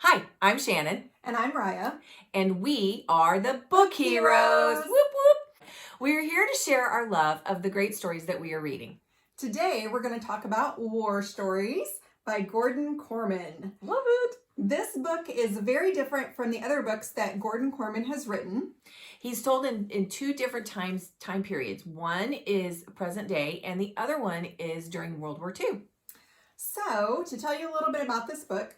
Hi, I'm Shannon. And I'm Raya. And we are the Book Heroes. Whoop, whoop. We're here to share our love of the great stories that we are reading. Today, we're going to talk about War Stories by Gordon Korman. Love it. This book is very different from the other books that Gordon Korman has written. He's told in two different time periods. One is present day, and the other one is during World War II. So, to tell you a little bit about this book,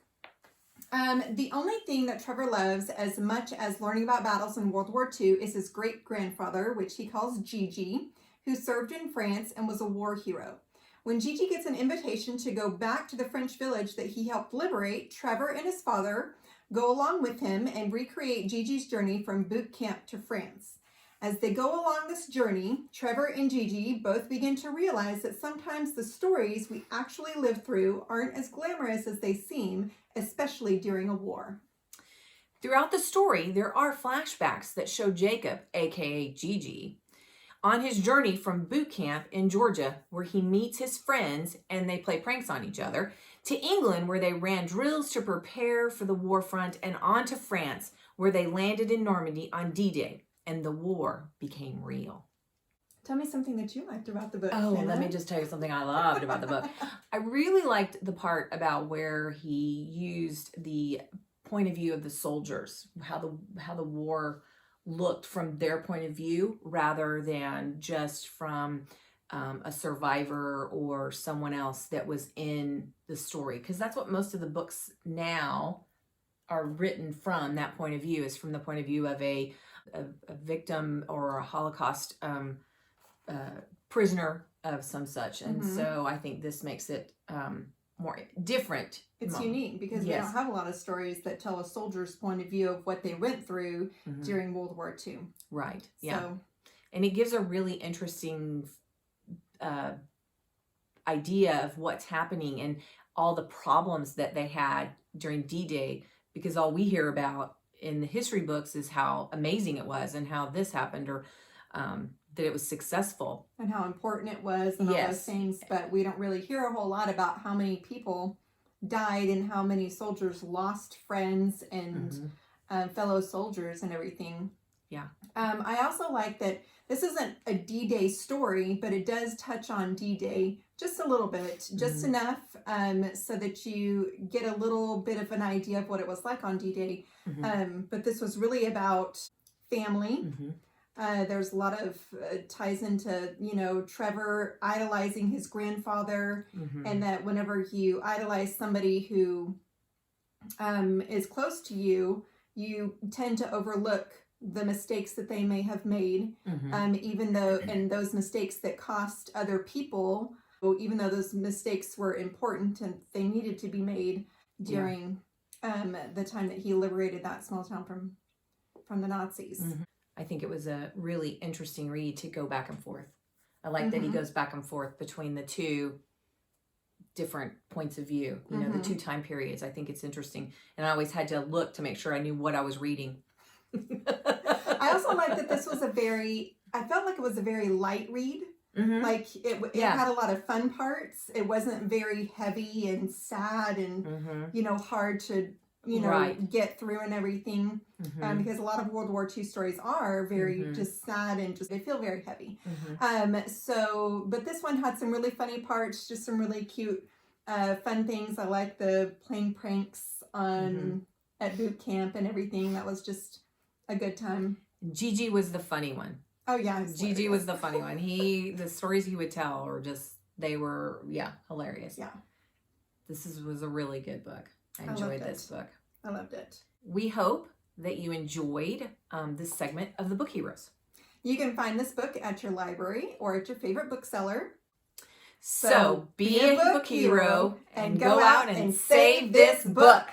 the only thing that Trevor loves as much as learning about battles in World War II is his great-grandfather, which he calls Gigi, who served in France and was a war hero. When Gigi gets an invitation to go back to the French village that he helped liberate, Trevor and his father go along with him and recreate Gigi's journey from boot camp to France. As they go along this journey, Trevor and Gigi both begin to realize that sometimes the stories we actually live through aren't as glamorous as they seem, especially during a war. Throughout the story, there are flashbacks that show Jacob, aka Gigi, on his journey from boot camp in Georgia, where he meets his friends and they play pranks on each other, to England, where they ran drills to prepare for the war front, and on to France, where they landed in Normandy on D-Day, and the war became real. Tell me something that you liked about the book. Oh, Shanna. let me just tell you something I loved about the book. I really liked the part about where he used the point of view of the soldiers, how the war looked from their point of view rather than just from a survivor or someone else that was in the story, because that's what most of the books now are written from. That point of view is from the point of view of a victim or a Holocaust prisoner of some such, and so I think this makes it more different. It's unique because we don't have a lot of stories that tell a soldier's point of view of what they went through during World War II. Right. Yeah. So, and it gives a really interesting idea of what's happening and all the problems that they had during D-Day, because all we hear about in the history books is how amazing it was and how this happened, or that it was successful. And how important it was and all those things, but we don't really hear a whole lot about how many people died and how many soldiers lost friends and fellow soldiers and everything. Yeah. I also like that this isn't a D-Day story, but it does touch on D-Day just a little bit, just enough so that you get a little bit of an idea of what it was like on D-Day. But this was really about family. There's a lot of ties into, Trevor idolizing his grandfather, and that whenever you idolize somebody who is close to you, you tend to overlook the mistakes that they may have made, even though, and those mistakes that cost other people, even though those mistakes were important and they needed to be made during the time that he liberated that small town from the Nazis. I think it was a really interesting read to go back and forth. I like that he goes back and forth between the two different points of view, the two time periods. I think it's interesting. And I always had to look to make sure I knew what I was reading. I also like that this was I felt like it was a very light read. Like it had a lot of fun parts. It wasn't very heavy and sad and, hard to get through and everything, because a lot of World War II stories are very just sad and they feel very heavy. But this one had some really funny parts, just some really cute, fun things. I like the playing pranks at boot camp and everything. That was just a good time. Gigi was the funny one. Oh yeah, Gigi was the funny one. The stories he would tell were they were hilarious. Yeah, this was a really good book. I enjoyed this book. I loved it. We hope that you enjoyed this segment of the Book Heroes. You can find this book at your library or at your favorite bookseller. So be a book hero and go out and save this book.